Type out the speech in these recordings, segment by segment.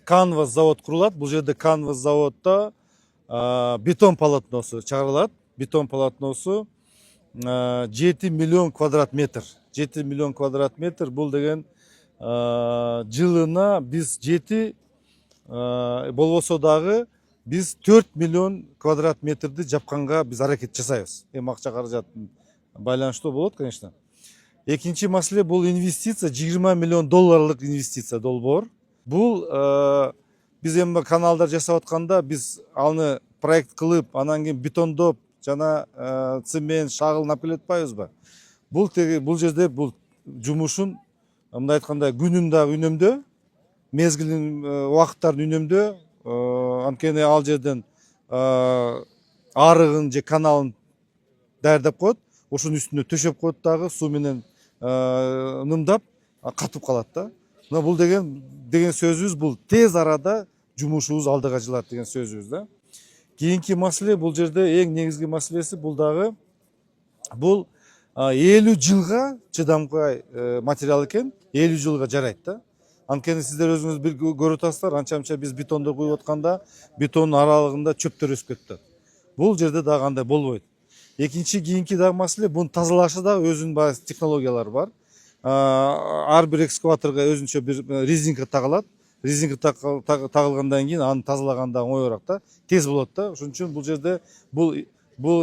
канвас завод курулат. Бул жерде канвас заводда бетон полотносу чыгарылат. Бетон полотносу 7 миллион квадрат метр. 7 миллион квадрат метр бул деген жылына биз 7 болбосо дагы биз 4 миллион квадрат метрди жапканга биз аракет жасайбыз. Эми акча каражаттын байланыштуу болот, конечно. Экинчи маселе бул инвестиция 20 миллион долларлык инвестиция долбоор. Бул биз эми каналдар жасап атканда биз аны проект кылып, анан кийин бетондоп жана цемент, шагыл алып келе атпайбызбы? Бул жерде бул жумушун мындай айтканда күнүн дагы үнөмдөө, мезгилин убакыттарын үнөмдөө, анткени ал жерден арыгын же каналын даярдап коет, ошонун үстүнө төшөп коет дагы суу менен нымдап катып калат да. Мына бул деген сөзүбүз бул тез арада жумушубуз алдыга жылат деген сөзүбүз да. Кийинки маселе бул жерде эң негизги маселеси бул дагы бул 50 жылга чыдамкай материал экен, 50 жылга жарайт да. Анткени сиздер өзүңүз көрүп атасыздар, анча биз бетондо куюп атканда бетондун аралыгында чөптөр өсүп кетти. Бул жерде дагы андай болбойт. Экинчи кийинки дагы маселе бунун тазалашы дагы өзүнүн баягы технологиялары бар. Ар бир экскаваторго өзүнчө бир резинка тагылат. Резинка тагылгандан кийин аны тазалаганда оңоюраак да, тез болот да. Ошон үчүн бул жерде бул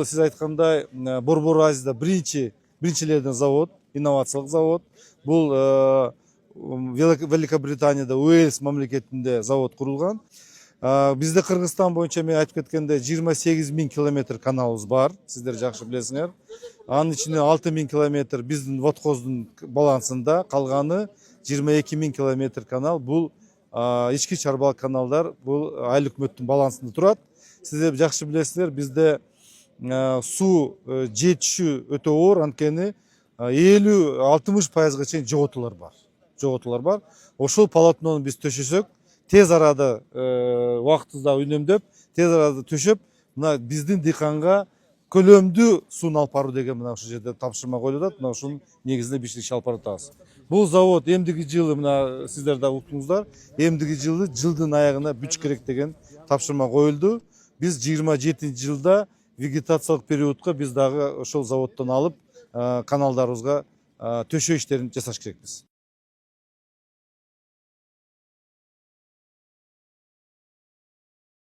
сиз айткандай Борбор Азияда биринчилерден завод, инновациялык завод. Бул Великобританияда Уэльс мамлекетинде завод курулган. Бизде Кыргызстан боюнча мен айтып кеткенде 28 000 километр каналыбыз бар. Сиздер жакшы билесиңер. Анын ичинде 6 000 километр биздин водхоздун балансында, калганы 22 000 километр канал. Бул ички чарбалык каналдар, бул айыл өкмөттүн балансында турат. Сиздер жакшы билесиңер, бизде суу жетишүү өтө оор, анткени 50-60% чейин жоготуулар бар. Ошол полотнону биз төшөсөк, тез арада убактыбызда үнөмдөп, тез арада төшөп, мына биздин дыйканга көлөмдүү сууну алып баруу деген мына ушул жерде тапшырма коюлуп атат. Мына ушунун негизинде биз иш алып баратабыз. Бул завод эмдиги жылы, мына сиздер да уктуңуздар, эмдиги жылдын аягына бүтүш керек деген тапшырма коюлду. Биз 27-жылда вегетациялык периодко биз дагы ошол заводдон алып каналдарыбызга төшөө иштерин жасаш керекпиз.